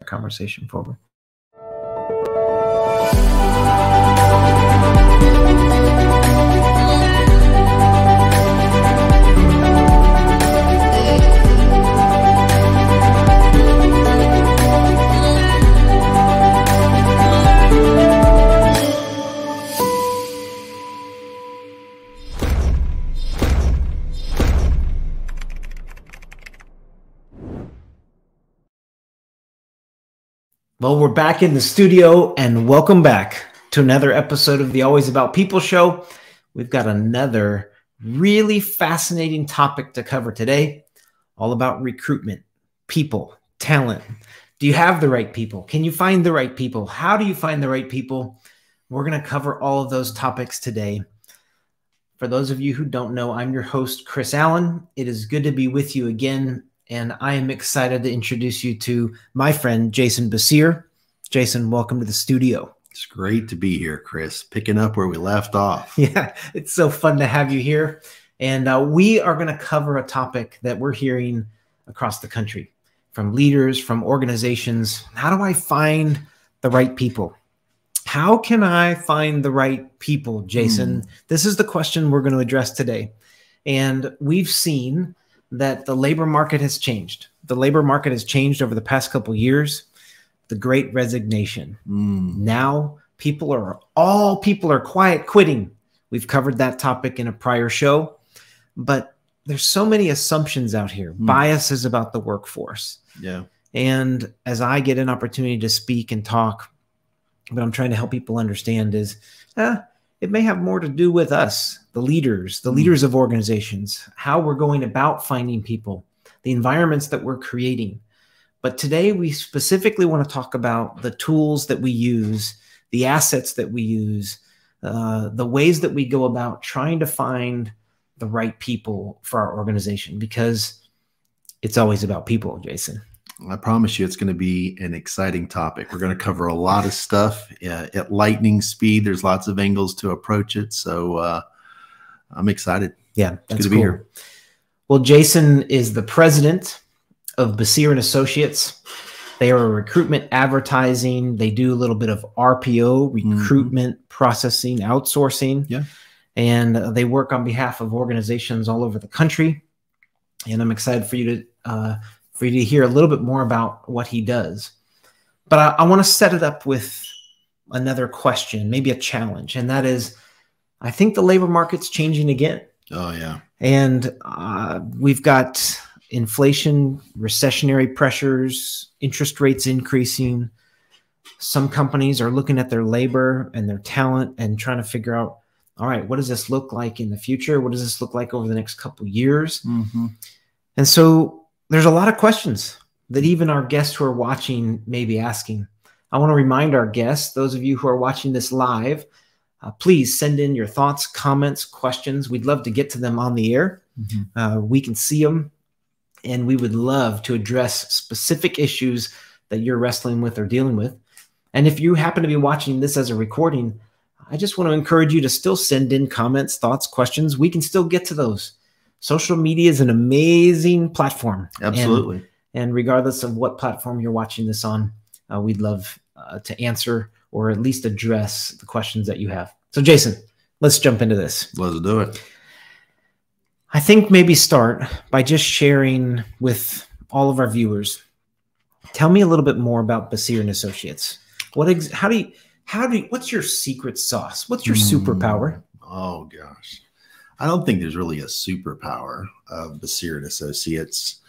conversation forward. Well, we're back in the studio, and welcome back to another episode of the Always About People show. We've got another really fascinating topic to cover today, all about recruitment, people, talent. Do you have the right people? Can you find the right people? How do you find the right people? We're going to cover all of those topics today. For those of you who don't know, I'm your host, Chris Allen. It is good to be with you again. And I am excited to introduce you to my friend, Jason Basir. Jason, welcome to the studio. It's great to be here, Chris, picking up where we left off. Yeah, it's so fun to have you here. And we are going to cover a topic that we're hearing across the country from leaders, from organizations. How do I find the right people? How can I find the right people, Jason? This is the question we're going to address today. And we've seen that the labor market has changed. The labor market has changed over the past couple of years. The Great Resignation. Now people are quiet quitting. We've covered that topic in a prior show, but there's so many assumptions out here, biases about the workforce. Yeah. And as I get an opportunity to speak and talk, what I'm trying to help people understand is, it may have more to do with us, the leaders of organizations, how we're going about finding people, the environments that we're creating. But today we specifically want to talk about the tools that we use, the assets that we use, the ways that we go about trying to find the right people for our organization, because it's always about people, Jason. I promise you it's going to be an exciting topic. We're going to cover a lot of stuff at lightning speed. There's lots of angles to approach it. So I'm excited. Yeah, it's good to be here. Well, Jason is the president of Basir Associates. They are a recruitment advertising. They do a little bit of RPO, recruitment processing, outsourcing. Yeah. And they work on behalf of organizations all over the country. And I'm excited for you to hear a little bit more about what he does. But I want to set it up with another question, maybe a challenge. And that is, I think the labor market's changing again. Oh, yeah. And we've got inflation, recessionary pressures, interest rates increasing. Some companies are looking at their labor and their talent and trying to figure out, all right, what does this look like in the future? What does this look like over the next couple of years? And so there's a lot of questions that even our guests who are watching may be asking. I want to remind our guests, those of you who are watching this live, please send in your thoughts, comments, questions. We'd love to get to them on the air. We can see them, and we would love to address specific issues that you're wrestling with or dealing with. And if you happen to be watching this as a recording, I just want to encourage you to still send in comments, thoughts, questions. We can still get to those. Social media is an amazing platform. Absolutely. And regardless of what platform you're watching this on, we'd love to answer or at least address the questions that you have. So Jason, let's jump into this. Let's do it. I think maybe start by just sharing with all of our viewers. Tell me a little bit more about Basir Associates. What's your secret sauce? What's your superpower? Oh gosh. I don't think there's really a superpower of Basir Associates.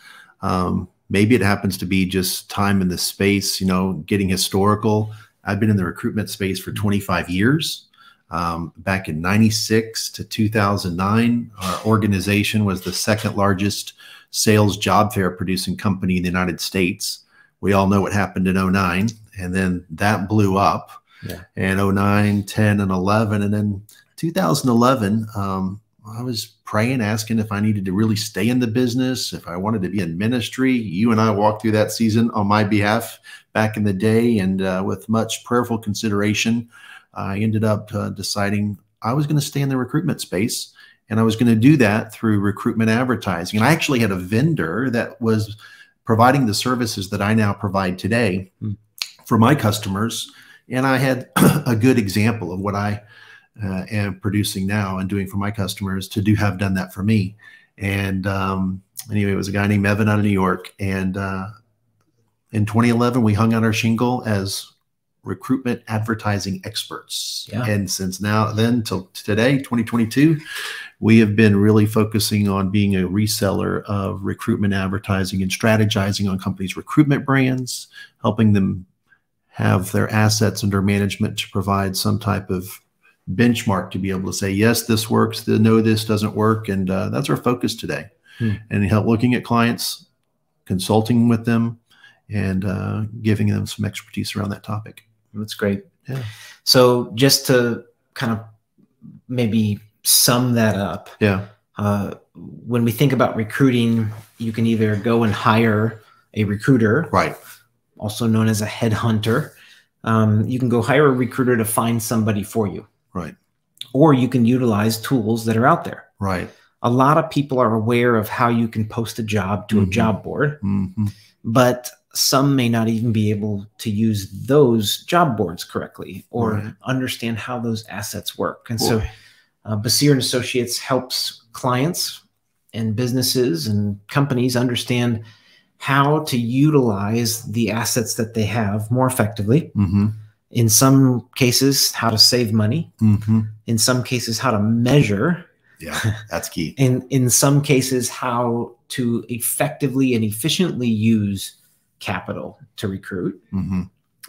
Maybe it happens to be just time in the space, getting historical. I've been in the recruitment space for 25 years. Back in 96 to 2009, our organization was the second largest sales job fair producing company in the United States. We all know what happened in 09, and then that blew up. And 09, 10, and 11. And then 2011, I was praying, asking if I needed to really stay in the business, if I wanted to be in ministry. You and I walked through that season on my behalf back in the day, and with much prayerful consideration, I ended up deciding I was going to stay in the recruitment space, and I was going to do that through recruitment advertising. And I actually had a vendor that was providing the services that I now provide today for my customers. And I had a good example of what I am producing now and doing for my customers to have done that for me. And anyway, it was a guy named Evan out of New York. And in 2011, we hung out our shingle as recruitment advertising experts. Yeah. And since then till today, 2022, we have been really focusing on being a reseller of recruitment advertising and strategizing on companies' recruitment brands, helping them have their assets under management to provide some type of benchmark to be able to say, yes, this works, no, this doesn't work. And that's our focus today. And help looking at clients, consulting with them, and giving them some expertise around that topic. That's great. Yeah. So just to kind of maybe sum that up. Yeah. When we think about recruiting, you can either go and hire a recruiter, right, also known as a headhunter. You can go hire a recruiter to find somebody for you. Right. Or you can utilize tools that are out there. Right. A lot of people are aware of how you can post a job to a job board, but some may not even be able to use those job boards correctly or understand how those assets work. And so Basir and Associates helps clients and businesses and companies understand how to utilize the assets that they have more effectively. In some cases, how to save money. In some cases, how to measure. Yeah, that's key. In some cases, how to effectively and efficiently use capital to recruit.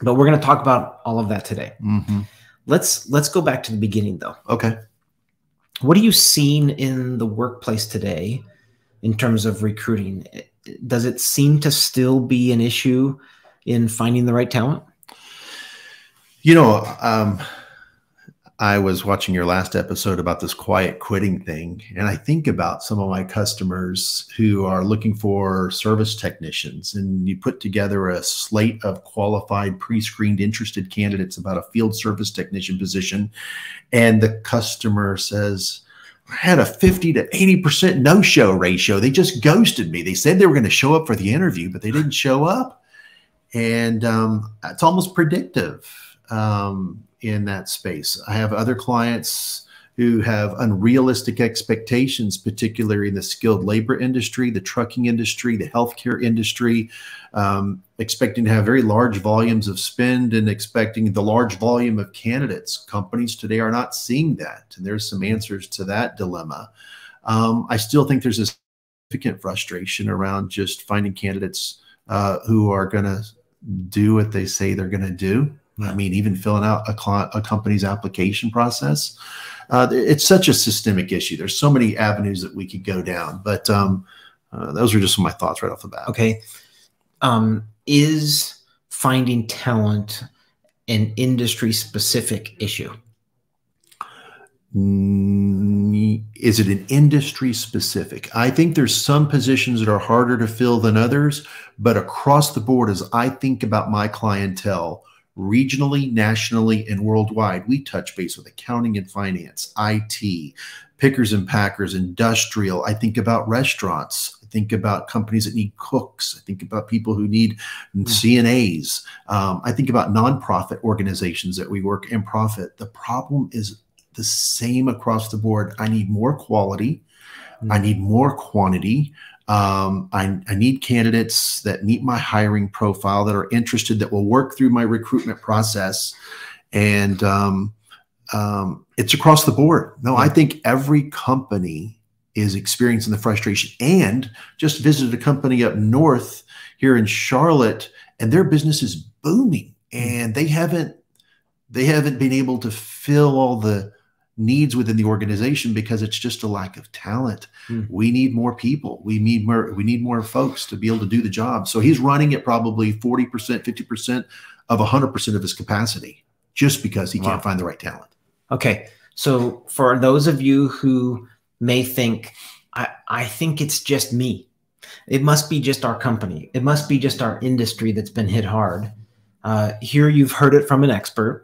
But we're going to talk about all of that today. Let's go back to the beginning, though. Okay. What are you seeing in the workplace today in terms of recruiting? Does it seem to still be an issue in finding the right talent? You know, I was watching your last episode about this quiet quitting thing, and I think about some of my customers who are looking for service technicians, and you put together a slate of qualified, pre-screened, interested candidates about a field service technician position, and the customer says, I had a 50 to 80% no-show ratio. They just ghosted me. They said they were going to show up for the interview, but they didn't show up. And it's almost predictive in that space. I have other clients who have unrealistic expectations, particularly in the skilled labor industry, the trucking industry, the healthcare industry, expecting to have very large volumes of spend and expecting the large volume of candidates. Companies today are not seeing that. And there's some answers to that dilemma. I still think there's a significant frustration around just finding candidates who are going to do what they say they're going to do. I mean, even filling out a company's application process. It's such a systemic issue. There's so many avenues that we could go down, but those are just some of my thoughts right off the bat. Okay. Is finding talent an industry-specific issue? Is it an industry specific? I think there's some positions that are harder to fill than others, but across the board, as I think about my clientele, regionally, nationally, and worldwide, we touch base with accounting and finance, IT, pickers and packers, industrial. I think about restaurants. I think about companies that need cooks. I think about people who need CNAs. I think about nonprofit organizations that we work in profit. The problem is the same across the board. I need more quality. I need more quantity. I need candidates that meet my hiring profile, that are interested, that will work through my recruitment process. And it's across the board. No, I think every company is experiencing the frustration. And just visited a company up north here in Charlotte, and their business is booming. And they haven't been able to fill all the needs within the organization because it's just a lack of talent. We need more people. We need more folks to be able to do the job. So he's running at probably 40%, 50% of 100% of his capacity just because he can't find the right talent. Okay. So for those of you who may think, I think it's just me. It must be just our company. It must be just our industry that's been hit hard. Here you've heard it from an expert.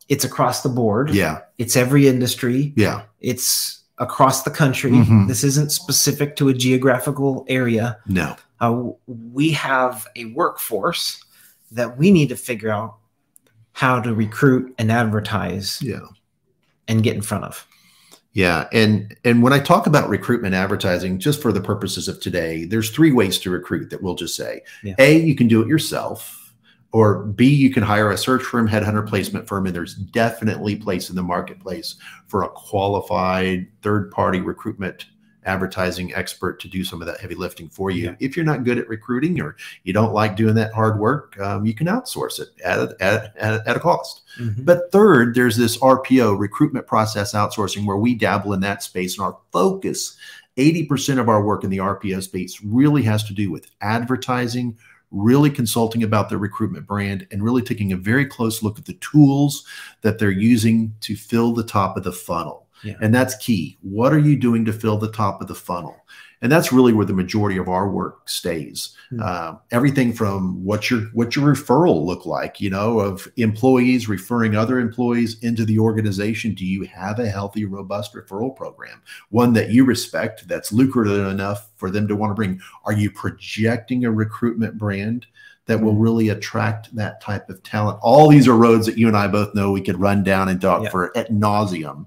It's across the board. Yeah. It's every industry. Yeah. It's across the country. This isn't specific to a geographical area. No. We have a workforce that we need to figure out how to recruit and advertise and get in front of. Yeah. And when I talk about recruitment advertising, just for the purposes of today, there's 3 ways to recruit that we'll just say. A, you can do it yourself, or B, you can hire a search firm, headhunter, placement firm, and there's definitely place in the marketplace for a qualified third-party recruitment advertising expert to do some of that heavy lifting for you. If you're not good at recruiting or you don't like doing that hard work, you can outsource it at a cost. But third, there's this RPO, recruitment process outsourcing, where we dabble in that space, and our focus, 80% of our work in the RPO space really has to do with advertising, really consulting about their recruitment brand, and really taking a very close look at the tools that they're using to fill the top of the funnel. And that's key. What are you doing to fill the top of the funnel? And that's really where the majority of our work stays. Everything from what's your referral look like, you know, of employees referring other employees into the organization. Do you have a healthy, robust referral program? One that you respect, that's lucrative enough for them to want to bring. Are you projecting a recruitment brand that will really attract that type of talent? All these are roads that you and I both know we could run down and talk for ad nauseum.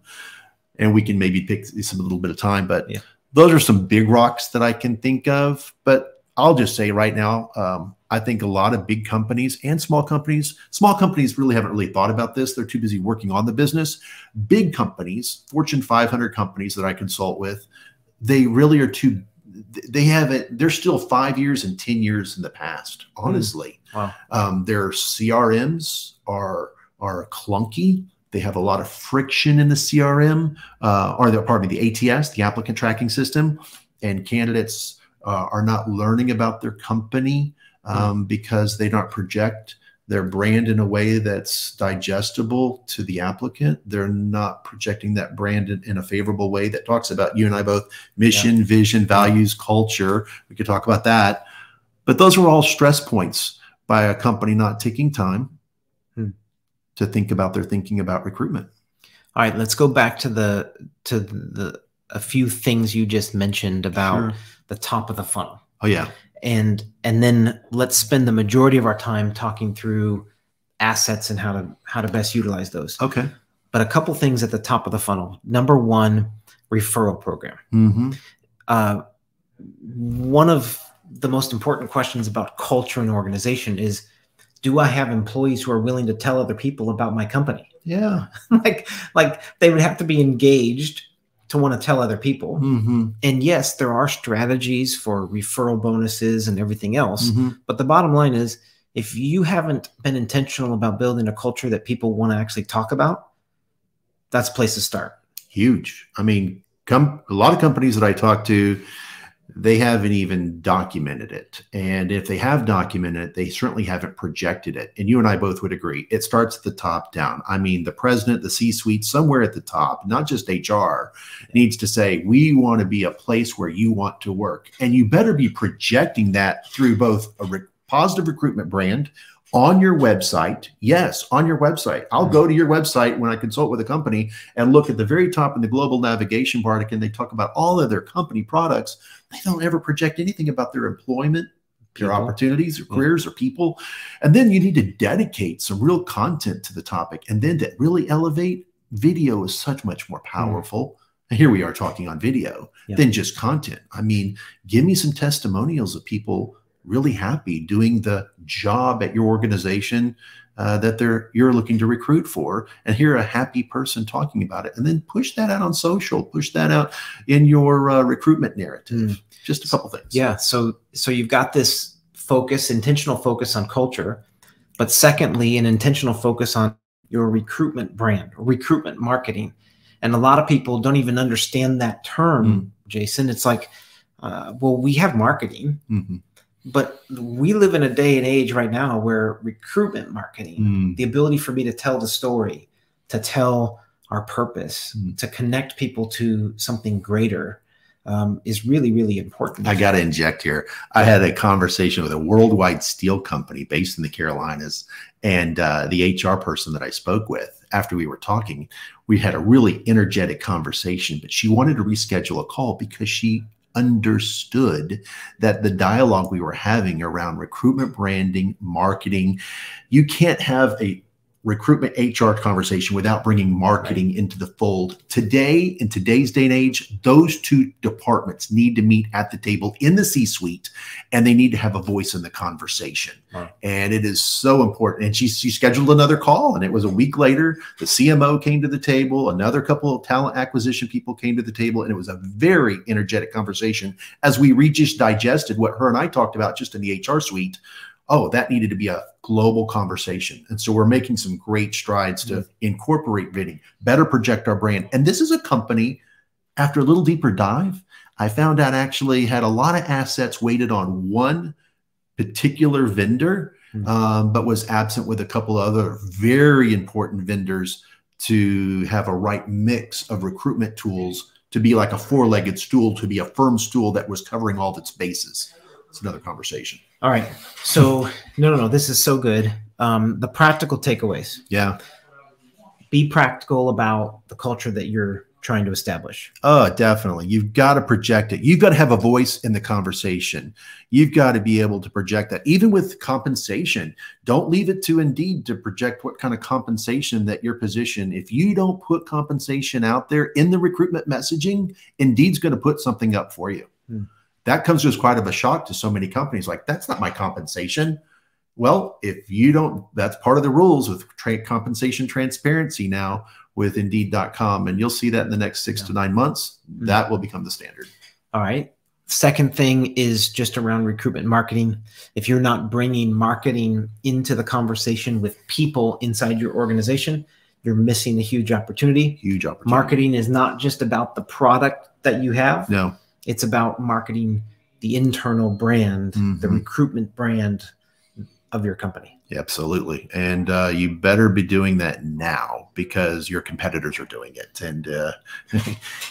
And we can maybe pick some a little bit of time, but those are some big rocks that I can think of. But I'll just say right now, I think a lot of big companies and small companies really haven't really thought about this. They're too busy working on the business. Big companies, Fortune 500 companies that I consult with, they really are too, they're still 5 years and 10 years in the past, honestly. Their CRMs are clunky. They have a lot of friction in the CRM, the ATS, the applicant tracking system, and candidates are not learning about their company because they don't project their brand in a way that's digestible to the applicant. They're not projecting that brand in a favorable way that talks about you and I both, mission, vision, values, culture. We could talk about that. But those are all stress points by a company not taking time to think about their thinking about recruitment. All right, let's go back to a few things you just mentioned about the top of the funnel. Oh yeah. And then let's spend the majority of our time talking through assets and how to best utilize those. Okay. But a couple things at the top of the funnel. Number one, referral program. One of the most important questions about culture and organization is, do I have employees who are willing to tell other people about my company? Yeah. like they would have to be engaged to want to tell other people. And yes, there are strategies for referral bonuses and everything else. But the bottom line is, if you haven't been intentional about building a culture that people want to actually talk about, that's a place to start. Huge. I mean, a lot of companies that I talk to, they haven't even documented it. And if they have documented it, they certainly haven't projected it. And you and I both would agree, it starts at the top down. I mean, the president, the C-suite, somewhere at the top, not just HR, needs to say, we want to be a place where you want to work. And you better be projecting that through both a positive recruitment brand on your website. Yes, on your website. I'll go to your website when I consult with a company and look at the very top in the global navigation bar, and they talk about all of their company products. They don't ever project anything about their employment, their opportunities, or careers, or people. And then you need to dedicate some real content to the topic. And then to really elevate, video is much more powerful. And here we are talking on video than just content. I mean, give me some testimonials of people really happy doing the job at your organization that you're looking to recruit for, and hear a happy person talking about it, and then push that out on social, push that out in your recruitment narrative. Just a couple things. Yeah. So you've got this intentional focus on culture, but secondly, an intentional focus on your recruitment brand, or recruitment marketing. And a lot of people don't even understand that term, Jason. It's like, well, we have marketing. But we live in a day and age right now where recruitment marketing, the ability for me to tell the story, to tell our purpose, to connect people to something greater, is really, really important. I got to inject here. I had a conversation with a worldwide steel company based in the Carolinas, and the HR person that I spoke with, after we were talking, we had a really energetic conversation, but she wanted to reschedule a call because she understood that the dialogue we were having around recruitment branding, marketing, you can't have a recruitment HR conversation without bringing marketing into the fold. Today, in today's day and age, those two departments need to meet at the table in the C-suite, and they need to have a voice in the conversation. Right. And it is so important. And she scheduled another call, and it was a week later. The CMO came to the table. Another couple of talent acquisition people came to the table, and it was a very energetic conversation as we just digested what her and I talked about just in the HR suite. Oh, that needed to be a global conversation. And so we're making some great strides to incorporate bidding, better project our brand. And this is a company, after a little deeper dive, I found out actually had a lot of assets weighted on one particular vendor, but was absent with a couple of other very important vendors to have a right mix of recruitment tools to be like a four-legged stool, to be a firm stool that was covering all of its bases. It's another conversation. All right. So no. This is so good. The practical takeaways. Yeah. Be practical about the culture that you're trying to establish. Oh, definitely. You've got to project it. You've got to have a voice in the conversation. You've got to be able to project that. Even with compensation, don't leave it to Indeed to project what kind of compensation that your position. If you don't put compensation out there in the recruitment messaging, Indeed's going to put something up for you. That comes as quite of a shock to so many companies. Like, that's not my compensation. Well, if you don't, that's part of the rules with compensation transparency now with Indeed.com. And you'll see that in the next 6 to 9 months, that will become the standard. All right. Second thing is just around recruitment marketing. If you're not bringing marketing into the conversation with people inside your organization, you're missing a huge opportunity. Huge opportunity. Marketing is not just about the product that you have. No. It's about marketing the internal brand, the recruitment brand of your company. Absolutely. And you better be doing that now because your competitors are doing it. And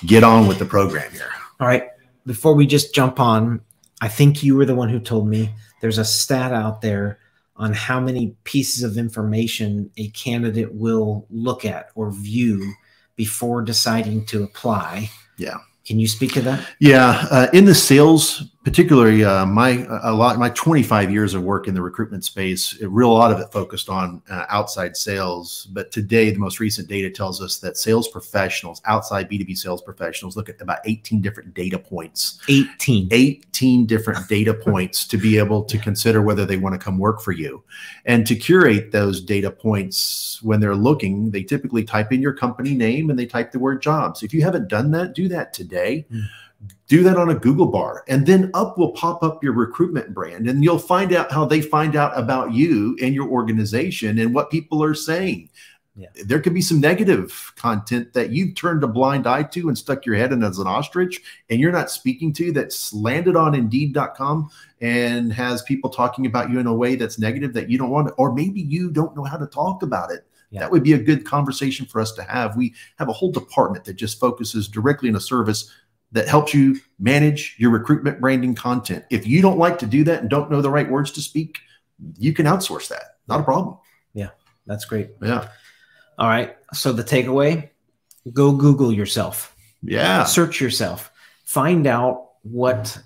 get on with the program here. All right. Before we just jump on, I think you were the one who told me there's a stat out there on how many pieces of information a candidate will look at or view before deciding to apply. Yeah. Can you speak to that? Yeah, in the sales, particularly my 25 years of work in the recruitment space, a lot of it focused on outside sales. But today, the most recent data tells us that sales professionals, outside B2B sales professionals, look at about 18 different data points. 18 different data points to be able to consider whether they want to come work for you. And to curate those data points when they're looking, they typically type in your company name and they type the word jobs. If you haven't done that, do that today. Do that on a Google bar, and then up will pop up your recruitment brand, and you'll find out how they find out about you and your organization and what people are saying. Yeah. There could be some negative content that you've turned a blind eye to and stuck your head in as an ostrich, and you're not speaking to, that's landed on Indeed.com and has people talking about you in a way that's negative that you don't want, or maybe you don't know how to talk about it. Yeah. That would be a good conversation for us to have. We have a whole department that just focuses directly in a service that helps you manage your recruitment branding content. If you don't like to do that and don't know the right words to speak, you can outsource that. Not a problem. Yeah, that's great. Yeah. All right. So the takeaway, go Google yourself. Yeah. Search yourself. Find out what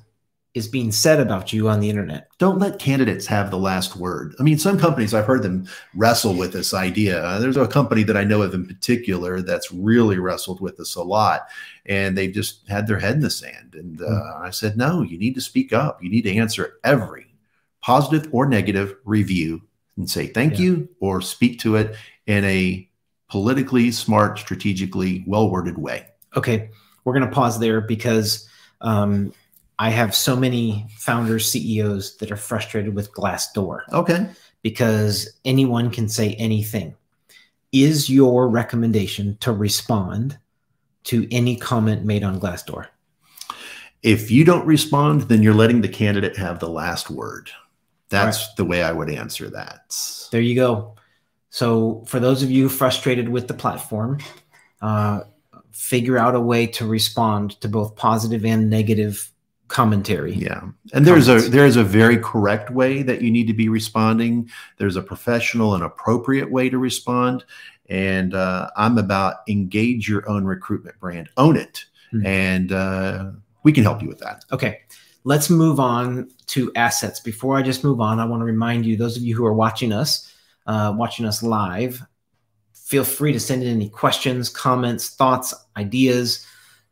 is being said about you on the internet. Don't let candidates have the last word. I mean, some companies, I've heard them wrestle with this idea. There's a company that I know of in particular that's really wrestled with this a lot, and they've just had their head in the sand. And I said, no, you need to speak up. You need to answer every positive or negative review and say thank you or speak to it in a politically smart, strategically well-worded way. Okay, we're going to pause there because I have so many founders, CEOs that are frustrated with Glassdoor. Okay. Because anyone can say anything. Is your recommendation to respond to any comment made on Glassdoor? If you don't respond, then you're letting the candidate have the last word. That's the way I would answer that. There you go. So for those of you frustrated with the platform, figure out a way to respond to both positive and negative commentary. Yeah. And there is a very correct way that you need to be responding. There's a professional and appropriate way to respond. And I'm about engage your own recruitment brand, own it, and we can help you with that. Okay. Let's move on to assets. Before I just move on, I want to remind you, those of you who are watching us live, feel free to send in any questions, comments, thoughts, ideas,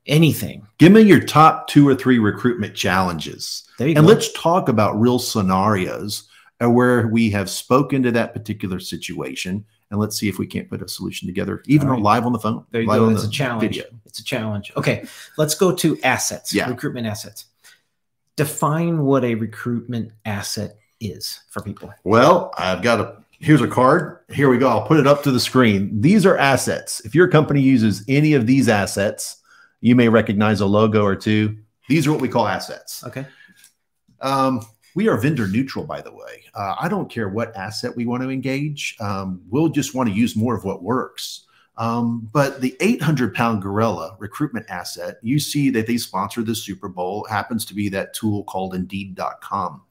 anything. Give me your top 2 or 3 recruitment challenges. There you go. And let's talk about real scenarios where we have spoken to that particular situation. And let's see if we can't put a solution together, even live on the phone. There you go. It's a challenge. Video. It's a challenge. Okay. Let's go to assets, recruitment assets. Define what a recruitment asset is for people. Well, here's a card. Here we go. I'll put it up to the screen. These are assets. If your company uses any of these assets, you may recognize a logo or two. These are what we call assets. Okay. We are vendor neutral, by the way. I don't care what asset we want to engage. We'll just want to use more of what works. But the 800-pound gorilla recruitment asset, you see that they sponsor the Super Bowl, happens to be that tool called Indeed.com.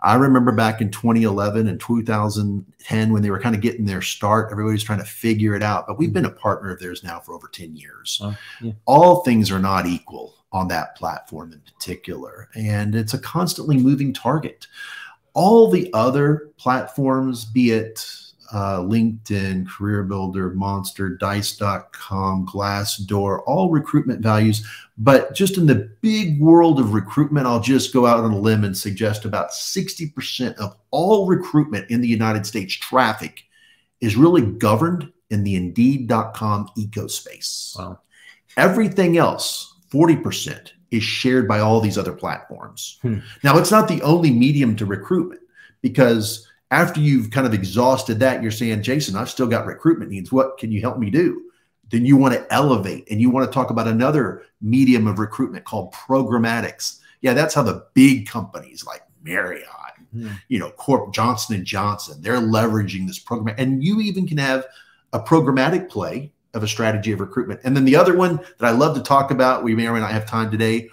I remember back in 2011 and 2010 when they were kind of getting their start, everybody's trying to figure it out. But we've been a partner of theirs now for over 10 years. All things are not equal on that platform in particular. And it's a constantly moving target. All the other platforms, be it LinkedIn, Career Builder, Monster, Dice.com, Glassdoor, all recruitment values. But just in the big world of recruitment, I'll just go out on a limb and suggest about 60% of all recruitment in the United States traffic is really governed in the Indeed.com ecospace. Wow. Everything else, 40%, is shared by all these other platforms. Now, it's not the only medium to recruitment, because after you've kind of exhausted that, you're saying, Jason, I've still got recruitment needs. What can you help me do? Then you want to elevate and you want to talk about another medium of recruitment called programmatics. Yeah, that's how the big companies like Marriott, Johnson & Johnson, they're leveraging this program. And you even can have a programmatic play of a strategy of recruitment. And then the other one that I love to talk about, we may or may not have time today,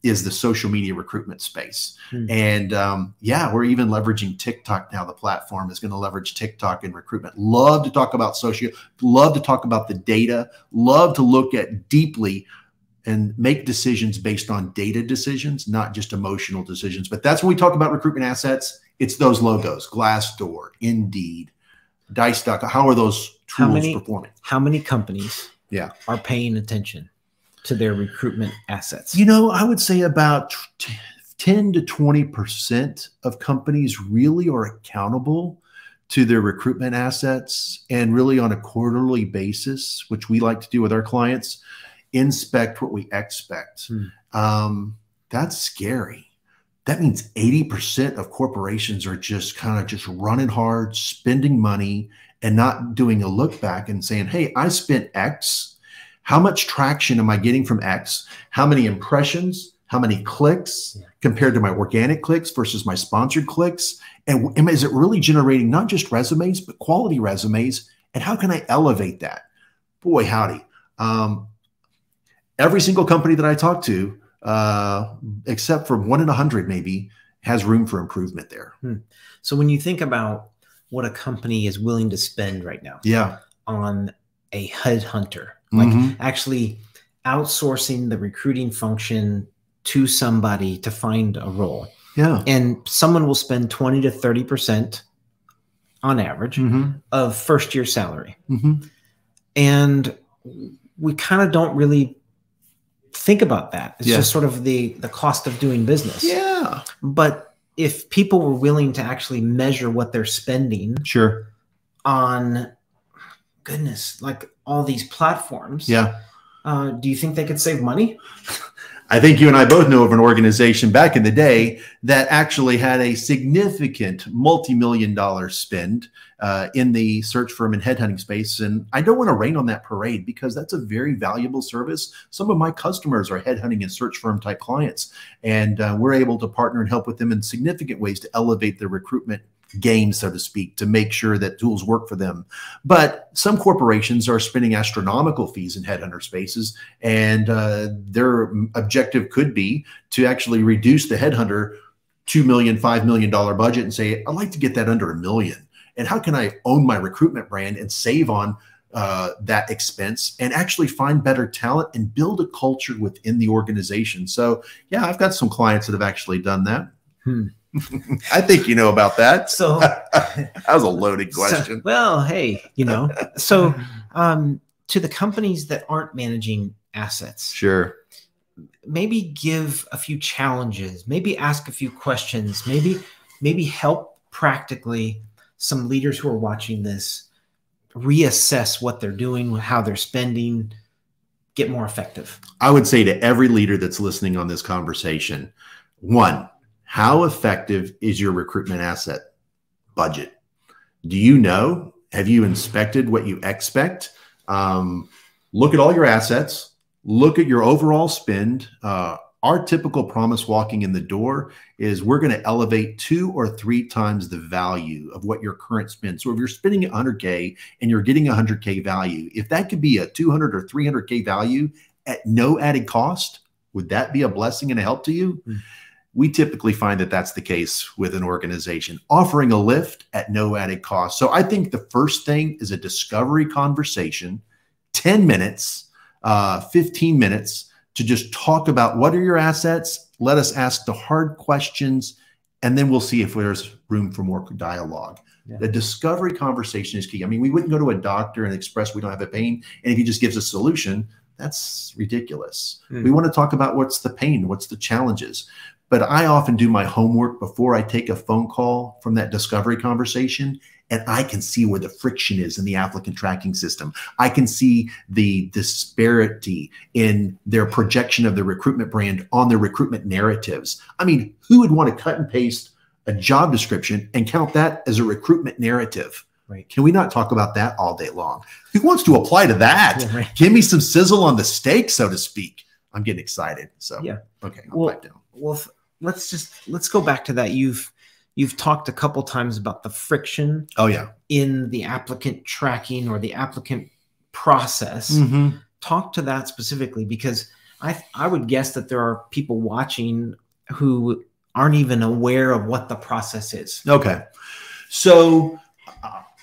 is the social media recruitment space. And we're even leveraging TikTok now. The platform is going to leverage TikTok in recruitment. Love to talk about social, love to talk about the data, love to look at deeply and make decisions based on data decisions, not just emotional decisions. But that's when we talk about recruitment assets. It's those logos, Glassdoor, Indeed, Dice.com. How are those tools performing? How many companies are paying attention to their recruitment assets? I would say about 10 to 20% of companies really are accountable to their recruitment assets, and really on a quarterly basis, which we like to do with our clients, inspect what we expect. That's scary. That means 80% of corporations are just running hard, spending money, and not doing a look back and saying, hey, I spent X. How much traction am I getting from X? How many impressions? How many clicks compared to my organic clicks versus my sponsored clicks? And is it really generating not just resumes, but quality resumes? And how can I elevate that? Boy, howdy. Every single company that I talk to, except for 1 in 100 maybe, has room for improvement there. So when you think about what a company is willing to spend right now on a headhunter, like actually outsourcing the recruiting function to somebody to find a role. And someone will spend 20 to 30% on average of first year salary. And we kind of don't really think about that. It's just sort of the cost of doing business. But if people were willing to actually measure what they're spending on, goodness, like all these platforms, do you think they could save money? I think you and I both know of an organization back in the day that actually had a significant multi-million-dollar spend in the search firm and headhunting space. And I don't want to rain on that parade, because that's a very valuable service. Some of my customers are headhunting and search firm type clients, and we're able to partner and help with them in significant ways to elevate their recruitment game, so to speak, to make sure that tools work for them. But some corporations are spending astronomical fees in headhunter spaces, and their objective could be to actually reduce the headhunter $2 million, $5 million budget and say, I'd like to get that under $1 million. And how can I own my recruitment brand and save on that expense and actually find better talent and build a culture within the organization. So yeah, I've got some clients that have actually done that. I think you know about that. So that was a loaded question. So, well, hey, you know, so to the companies that aren't managing assets, Sure. maybe give a few challenges, maybe ask a few questions, maybe help practically some leaders who are watching this reassess what they're doing, how they're spending, get more effective. I would say to every leader that's listening on this conversation, one, how effective is your recruitment asset budget? Do you know? Have you inspected what you expect? Look at all your assets. Look at your overall spend. Our typical promise walking in the door is we're going to elevate 2 or 3 times the value of what your current spend. So if you're spending $100K and you're getting $100K value, if that could be a 200 or 300K value at no added cost, would that be a blessing and a help to you? We typically find that that's the case with an organization offering a lift at no added cost. So I think the first thing is a discovery conversation, 10 minutes, 15 minutes to just talk about what are your assets. Let us ask the hard questions, and then we'll see if there's room for more dialogue. Yeah. The discovery conversation is key. I mean, we wouldn't go to a doctor and express we don't have a pain, and if he just gives a solution, that's ridiculous. We want to talk about what's the pain, what's the challenges. But I often do my homework before I take a phone call from that discovery conversation, and I can see where the friction is in the applicant tracking system. I can see the disparity in their projection of the recruitment brand on their recruitment narratives. I mean, who would want to cut and paste a job description and count that as a recruitment narrative? Right. Can we not talk about that all day long? Who wants to apply to that? Yeah, right. Give me some sizzle on the steak, so to speak. I'm getting excited. So yeah. Okay, I'll pipe down. Well, let's go back to that. You've talked a couple times about the friction. Oh yeah. In the applicant tracking or the applicant process. Talk to that specifically, because I would guess that there are people watching who aren't even aware of what the process is. Okay. So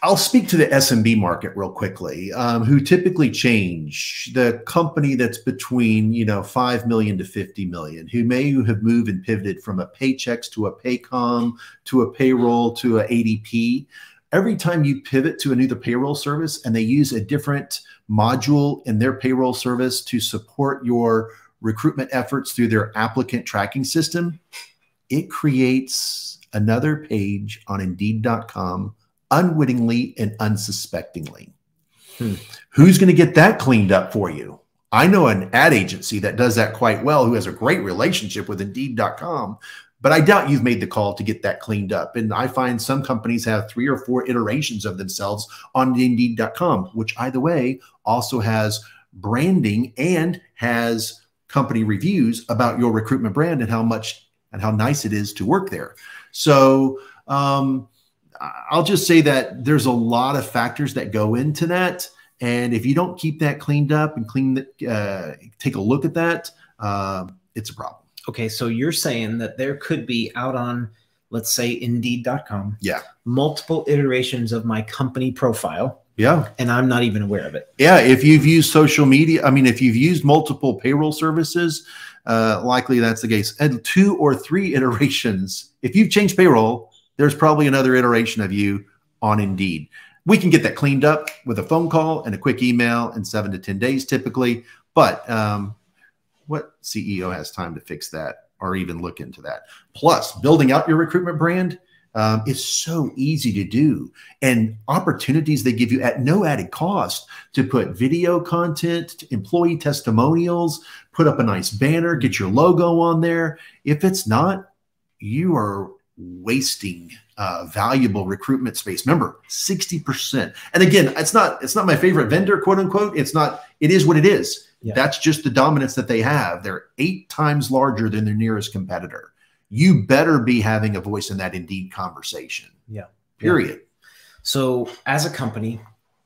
I'll speak to the SMB market real quickly, who typically change the company that's between, 5 million to 50 million, who may have moved and pivoted from a Paychex to a Paycom to a payroll to a ADP. Every time you pivot to another payroll service and they use a different module in their payroll service to support your recruitment efforts through their applicant tracking system, it creates another page on Indeed.com unwittingly and unsuspectingly. Who's going to get that cleaned up for you? I know an ad agency that does that quite well, who has a great relationship with Indeed.com, but I doubt you've made the call to get that cleaned up. And I find some companies have 3 or 4 iterations of themselves on Indeed.com, which, either way, also has branding and has company reviews about your recruitment brand and how much and how nice it is to work there. So I'll just say that there's a lot of factors that go into that. And if you don't keep that cleaned up and take a look at that, it's a problem. Okay. So you're saying that there could be out on, let's say, Indeed.com, multiple iterations of my company profile. Yeah. And I'm not even aware of it. Yeah. If you've used social media, if you've used multiple payroll services, likely that's the case. And 2 or 3 iterations. If you've changed payroll, there's probably another iteration of you on Indeed. We can get that cleaned up with a phone call and a quick email in 7 to 10 days typically. But what CEO has time to fix that or even look into that? Plus, building out your recruitment brand is so easy to do. And opportunities they give you at no added cost to put video content, employee testimonials, put up a nice banner, get your logo on there. If it's not, you are wasting valuable recruitment space. Remember, 60%. And again, it's not my favorite vendor, quote unquote. It is what it is. Yeah. That's just the dominance that they have. They're 8 times larger than their nearest competitor. You better be having a voice in that Indeed conversation. Yeah. Period. Yeah. So as a company,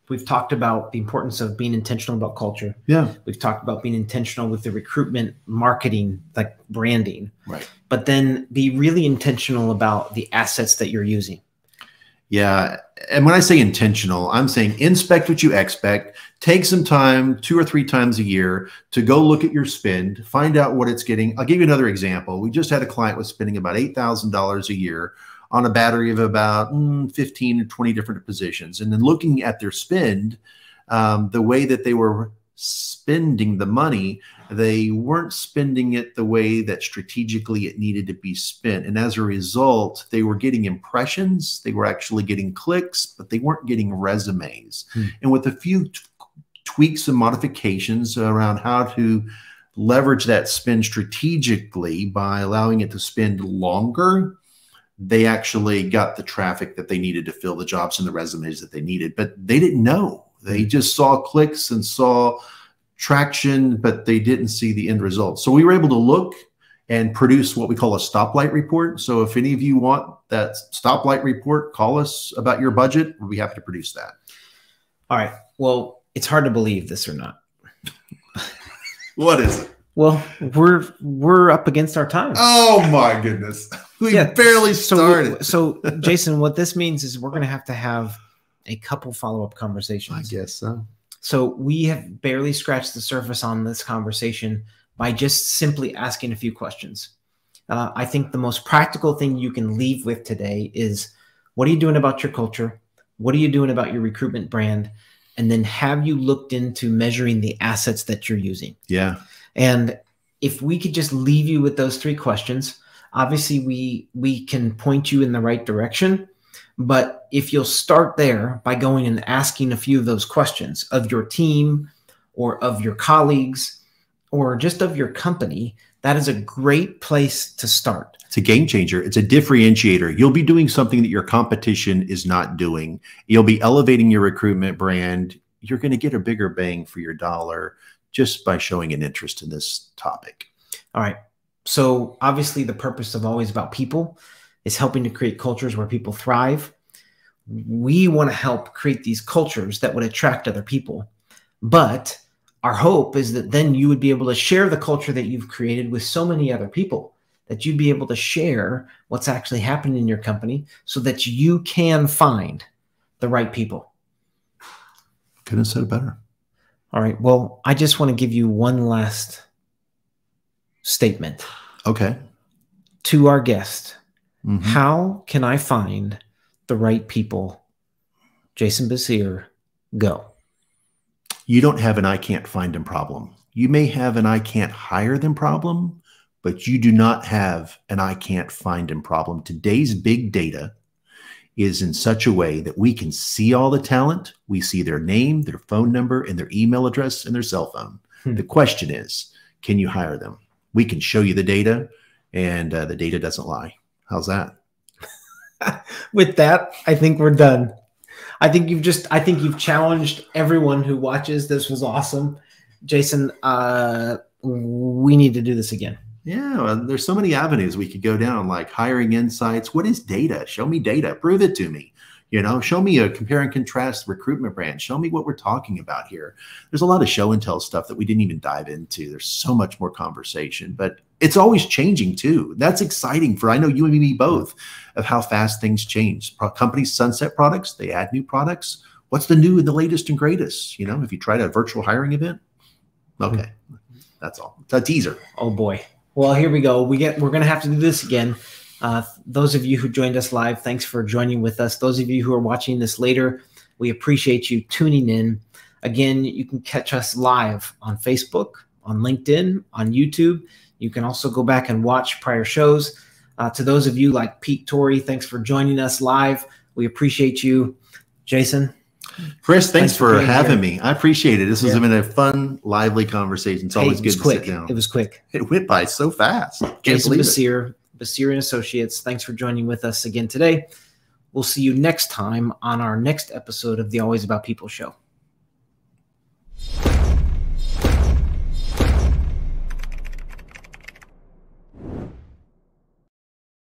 we've talked about the importance of being intentional about culture. Yeah. We've talked about being intentional with the recruitment, marketing, like branding. Right. But then be really intentional about the assets that you're using. Yeah. And when I say intentional, I'm saying inspect what you expect. Take some time, 2 or 3 times a year, to go look at your spend, find out what it's getting. I'll give you another example. We just had a client was spending about $8,000 a year on a battery of about 15 or 20 different positions. And then looking at their spend, the way that they were spending the money, they weren't spending it the way that strategically it needed to be spent. And as a result, they were getting impressions, they were actually getting clicks, but they weren't getting resumes. And with a few tweaks and modifications around how to leverage that spend strategically by allowing it to spend longer, they actually got the traffic that they needed to fill the jobs and the resumes that they needed, but they didn't know. They just saw clicks and saw traction, but they didn't see the end result. So we were able to look and produce what we call a stoplight report. So if any of you want that stoplight report, call us about your budget. We'll be happy to produce that. All right. Well, it's hard to believe this or not. What is it? Well, we're up against our time. Oh my goodness. We barely started. So Jason, what this means is we're going to have a couple follow-up conversations. I guess so. So we have barely scratched the surface on this conversation by just simply asking a few questions. I think the most practical thing you can leave with today is, what are you doing about your culture? What are you doing about your recruitment brand? And then have you looked into measuring the assets that you're using? Yeah. And if we could just leave you with those 3 questions, obviously we can point you in the right direction. But if you'll start there by going and asking a few of those questions of your team or of your colleagues or just of your company, that is a great place to start. It's a game changer. It's a differentiator. You'll be doing something that your competition is not doing. You'll be elevating your recruitment brand. You're going to get a bigger bang for your dollar just by showing an interest in this topic. All right. So obviously the purpose of Always About People is helping to create cultures where people thrive. We want to help create these cultures that would attract other people. But our hope is that then you would be able to share the culture that you've created with so many other people, that you'd be able to share what's actually happening in your company so that you can find the right people. Couldn't have said it better. All right. Well, I just want to give you one last statement. Okay. To our guest. How can I find the right people? Jason Basir, go. You don't have an I can't find them problem. You may have an I can't hire them problem, but you do not have an I can't find them problem. Today's big data is in such a way that we can see all the talent. We see their name, their phone number, and their email address and their cell phone. The question is, can you hire them? We can show you the data, and the data doesn't lie. How's that? With that, I think we're done. I think you've challenged everyone who watches. This was awesome. Jason, we need to do this again. Yeah, well, there's so many avenues we could go down, like hiring insights. What is data? Show me data. Prove it to me. You know, show me a compare and contrast recruitment brand. Show me what we're talking about here. There's a lot of show and tell stuff that we didn't even dive into. There's so much more conversation, but it's always changing too. That's exciting for, I know you and me both, of how fast things change. Companies sunset products, they add new products. What's the new and the latest and greatest? You know, if you tried a virtual hiring event, okay, that's all. It's a teaser. Oh boy. Well, here we go. We're going to have to do this again. Those of you who joined us live, thanks for joining with us. Those of you who are watching this later, we appreciate you tuning in. Again, you can catch us live on Facebook, on LinkedIn, on YouTube. You can also go back and watch prior shows. To those of you like Pete Torrey, thanks for joining us live. We appreciate you. Jason. Chris, thanks for having me. I appreciate it. This has been a fun, lively conversation. It's always good to sit down. It was quick. It went by so fast. Jason Basir, Basir & Associates, thanks for joining with us again today. We'll see you next time on our next episode of the Always About People show.